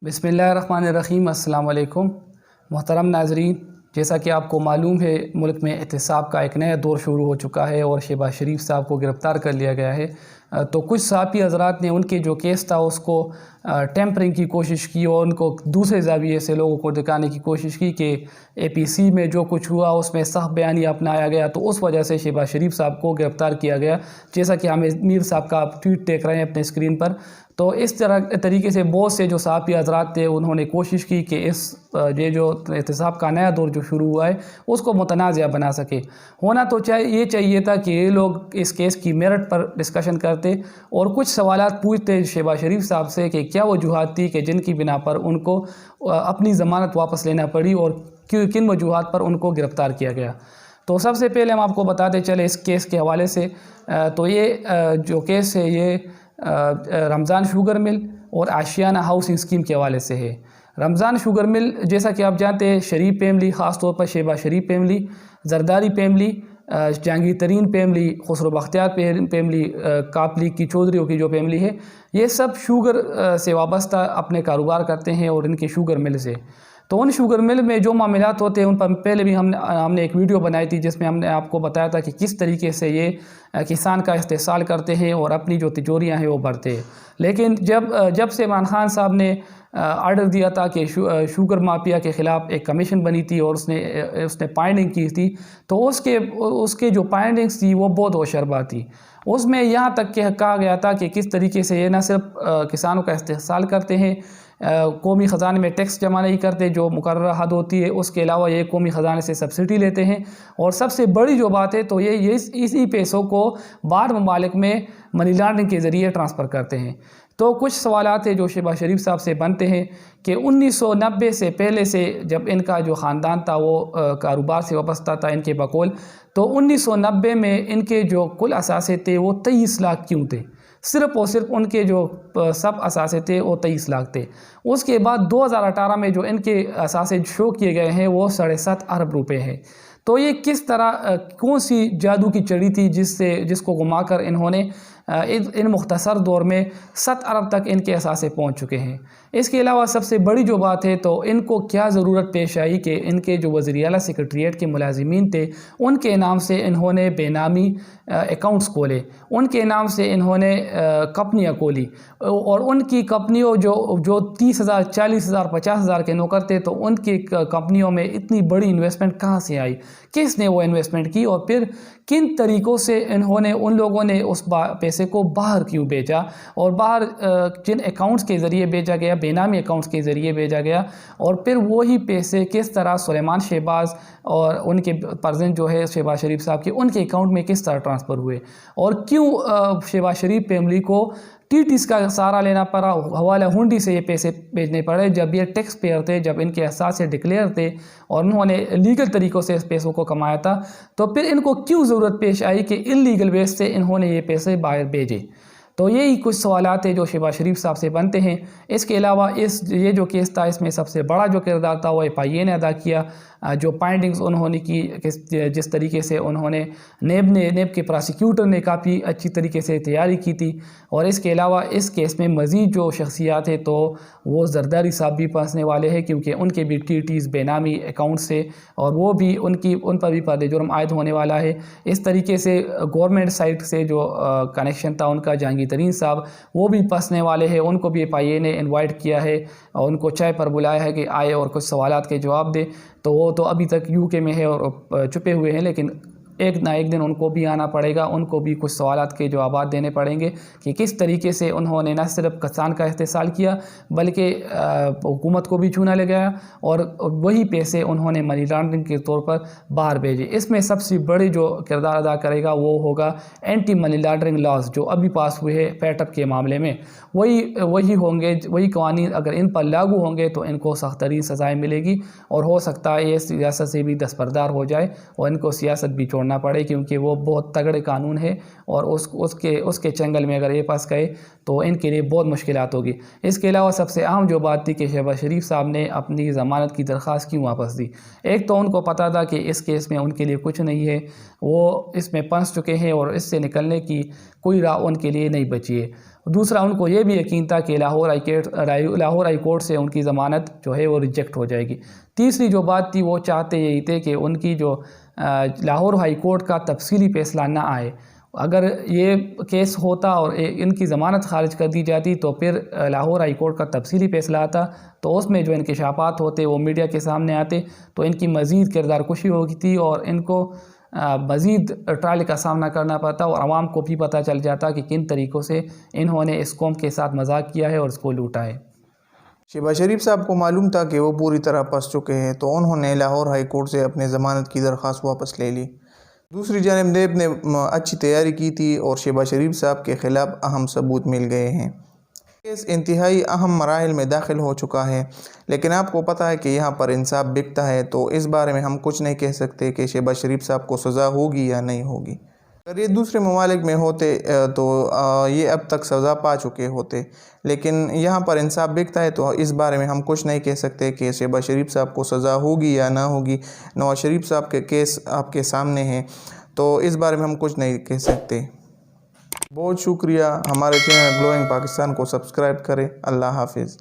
बिस्मिल्लाहिर्रहमानिर्रहीम। अस्सलाम वालेकुम मोहतरम नाज़रीन, जैसा कि आपको मालूम है मुल्क में एहतिसाब का एक नया दौर शुरू हो चुका है और शहबाज शरीफ साहब को गिरफ़्तार कर लिया गया है। तो कुछ सहाफ़ी हज़रात ने उनके जो केस था उसको टेम्परिंग की कोशिश की और उनको दूसरे ज़ाविये से लोगों को दिखाने की कोशिश की कि APC में जो कुछ हुआ उसमें सख्त बयानी अपनाया गया, तो उस वजह से शहबाज शरीफ साहब को गिरफ़्तार किया गया। जैसा कि हमें मीर साहब का आप ट्वीट देख रहे हैं अपने स्क्रीन पर, तो इस तरीके से बहुत से जो सहाफ़ी हज़रात थे उन्होंने कोशिश की कि ये जो एहतिसाब का नया दौर जो शुरू हुआ है उसको मुतनाज़ बना सके। होना तो ये चाहिए था कि ये लोग इस केस की मेरिट पर डिस्कशन करते और कुछ सवालात पूछते शहबाज शरीफ साहब से कि क्या वजूहात थी कि जिनकी बिना पर उनको अपनी ज़मानत वापस लेना पड़ी और किन वजूहात पर उनको गिरफ़्तार किया गया। तो सबसे पहले हम आपको बताते चले इस केस के हवाले से, तो ये जो केस है ये रमज़ान शुगर मिल और आशियाना हाउसिंग स्कीम के हवाले से है। रमज़ान शुगर मिल, जैसा कि आप जानते हैं, शरीफ फैमिली, ख़ास तौर पर शहबाज शरीफ फैमिली, जरदारी फैमिली, जहांगीर तरीन फैमिली, खुसरो बख्तियार फैमिली, काप लीग की चौधरीयों की जो फैमिली है, ये सब शुगर से वाबस्ता अपने कारोबार करते हैं और इनके शुगर मिल से। तो उन शुगर मिल में जो मामलात होते हैं उन पर पहले भी हमने एक वीडियो बनाई थी जिसमें हमने आपको बताया था कि किस तरीके से ये किसान का इस्तेहसाल करते हैं और अपनी जो तिजोरियाँ हैं वो भरते हैं। लेकिन जब से इमरान खान साहब ने आर्डर दिया था कि शुगर माफिया के ख़िलाफ़ एक कमीशन बनी थी और उसने फाइंडिंग की थी, तो उसके जो फाइंडिंग्स थी वो बहुत होशरबा थी। उसमें यहाँ तक कि कहा गया था कि किस तरीके से ये न सिर्फ किसानों का इस्तेहसाल करते हैं, कौमी ख़जाने में टैक्स जमा नहीं करते जो मुकर्रर हद होती है, उसके अलावा ये कौमी ख़जाने से सब्सिडी लेते हैं और सबसे बड़ी जो बात है तो ये इसी पैसों को बाहर ममालिक में मनी लॉन्ड्रिंग के ज़रिए ट्रांसफ़र करते हैं। तो कुछ सवालात है जो शहबाज शरीफ साहब से बनते हैं कि 1990 से पहले से जब इनका जो ख़ानदान था वो कारोबार से वाबस्ता था इनके बकौल, तो 1990 में इनके जो कुल असासे थे वो 23 लाख क्यों थे? सिर्फ़ और सिर्फ उनके जो सब असासे थे वो 23 लाख थे। उसके बाद 2018 में जो इनके असासे शो किए गए हैं वो 7.5 अरब रुपए हैं। तो ये किस तरह कौन सी जादू की चड़ी थी जिसको घुमाकर इन्होंने इन मुख्तसर दौर में 7 अरब तक इनके असासे पहुंच चुके हैं। इसके अलावा सबसे बड़ी जो बात है तो इनको क्या ज़रूरत पेश आई कि इनके जो वज़ीर आला सेक्रेटरीट के मुलाजिमीन थे उनके नाम से इन्होंने बेनामी अकाउंट्स खोले, उनके नाम से इन्होंने कंपनियाँ खोली और उनकी कंपनियों जो 30,000, 40,000, 50,000 के नौकर थे, तो उनकी कंपनियों में इतनी बड़ी इन्वेस्टमेंट कहाँ से आई, किसने वो इन्वेस्टमेंट की और फिर किन तरीक़ों से इन्होंने उन लोगों ने उस पैसे को बाहर क्यों भेजा और बाहर जिन अकाउंट्स के ज़रिए भेजा गया, बेनामी अकाउंट्स के ज़रिए भेजा गया, और फिर वही पैसे किस तरह सुलेमान शहबाज और उनके प्रेजेंट जो है शहबाज शरीफ साहब के उनके अकाउंट में किस तरह ट्रांसफ़र हुए और क्यों शहबाज शरीफ फैमिली को TTs का सहारा लेना पड़ा, हवाला हुंडी से ये पैसे भेजने पड़े जब ये टैक्स पेयर थे, जब इनके असासे डिक्लेयर थे और उन्होंने लीगल तरीक़ों से इस पैसों को कमाया था। तो फिर इनको क्यों ज़रूरत पेश आई कि इल्लीगल वेज से इन्होंने ये पैसे बाहर भेजे। तो यही कुछ सवालात है जो शहबाज शरीफ साहब से बनते हैं। इसके अलावा ये जो केस था इसमें सबसे बड़ा जो किरदार था वो FIA ने अदा किया। जो फाइंडिंग्स उन्होंने की, जिस तरीके से उन्होंने नेब के प्रोसिक्यूटर ने काफ़ी अच्छी तरीके से तैयारी की थी। और इसके अलावा इस केस में मज़ीद जो शख्सियात है तो वो जरदारी साहब भी फंसने वाले हैं क्योंकि उनके भी TTs बेनामी अकाउंट से और वो भी उन पर भी पर्दे जुर्म आयद होने वाला है। इस तरीके से गवर्नमेंट साइड से जो कनेक्शन था उनका जहांगीर तरीन साहब वो भी फंसने वाले हैं, उनको भी FIA ने इन्वाइट किया है और उनको चाय पर बुलाया है कि आए और कुछ सवालात के जवाब दे। तो वो तो अभी तक UK में है और छुपे हुए हैं, लेकिन एक ना एक दिन उनको भी आना पड़ेगा, उनको भी कुछ सवालात के जवाब देने पड़ेंगे कि किस तरीके से उन्होंने न सिर्फ किसान का इस्तेहसाल किया बल्कि हुकूमत को भी चूना लगाया और वही पैसे उन्होंने मनी लॉन्ड्रिंग के तौर पर बाहर भेजे। इसमें सबसे बड़ी जो किरदार अदा करेगा वो होगा एंटी मनी लॉन्ड्रिंग लॉज जो अभी पास हुए हैं पैटअप के मामले में। वही होंगे, वही कानून अगर इन पर लागू होंगे तो इनको सख्त तरीन सज़ाएँ मिलेगी और हो सकता है ये सियासत से भी दस्तबरदार हो जाए और इनको सियासत भी छोड़ना کرنا پڑے، کیونکہ وہ بہت تگڑے قانون ہے اور اس کے چنگل میں اگر یہ پھنس گئے تو ان کے لیے بہت مشکلات ہوگی۔ اس کے علاوہ سب سے اہم جو بات تھی کہ شہباز شریف صاحب نے اپنی ضمانت کی درخواست کیوں واپس دی۔ ایک تو ان کو پتہ تھا کہ اس کیس میں ان کے لیے کچھ نہیں ہے، وہ اس میں پھنس چکے ہیں اور اس سے نکلنے کی کوئی راہ ان کے لیے نہیں بچی ہے۔ دوسرا، ان کو یہ بھی یقین تھا کہ لاہور ہائی کورٹ سے ان کی ضمانت جو ہے وہ ریجیکٹ ہو جائے گی۔ تیسری جو بات تھی وہ چاہتے یہی تھے کہ ان کی جو لاہور ہائی کورٹ کا تفصیلی فیصلہ نہ آئے۔ اگر یہ کیس ہوتا اور ان کی ضمانت خارج کر دی جاتی تو پھر لاہور ہائی کورٹ کا تفصیلی فیصلہ آتا تو اس میں جو انکشافات ہوتے وہ میڈیا کے سامنے آتے تو ان کی مزید کردار کشی ہوگی تھی اور ان کو مزید ٹرائل کا سامنا کرنا پڑتا اور عوام کو بھی پتہ چل جاتا کہ کن طریقوں سے انہوں نے اس قوم کے ساتھ مذاق کیا ہے اور اس کو لوٹا ہے۔ شہباز شریف صاحب کو معلوم تھا کہ وہ پوری طرح پھنس چکے ہیں تو انہوں نے لاہور ہائی کورٹ سے اپنے ضمانت کی درخواست واپس لے لی۔ دوسری جانب نیب نے اچھی تیاری کی تھی اور شہباز شریف صاحب کے خلاف اہم ثبوت مل گئے ہیں۔ کیس انتہائی اہم مراحل میں داخل ہو چکا ہے، لیکن آپ کو پتہ ہے کہ یہاں پر انصاف بکتا ہے، تو اس بارے میں ہم کچھ نہیں کہہ سکتے کہ شہباز شریف صاحب کو سزا ہوگی یا نہیں ہوگی۔ اگر یہ دوسرے ممالک میں ہوتے تو یہ اب تک سزا پا چکے ہوتے، لیکن یہاں پر انصاف بکتا ہے تو اس بارے میں ہم کچھ نہیں کہہ سکتے کہ شہباز شریف صاحب کو سزا ہوگی یا نہ ہوگی۔ نواز شریف صاحب کے کیس آپ کے سامنے ہیں تو اس بارے میں ہم کچھ نہیں کہہ سکتے۔ بہت شکریہ، ہمارے چینل گلوئنگ پاکستان کو سبسکرائب کریں۔ اللہ حافظ۔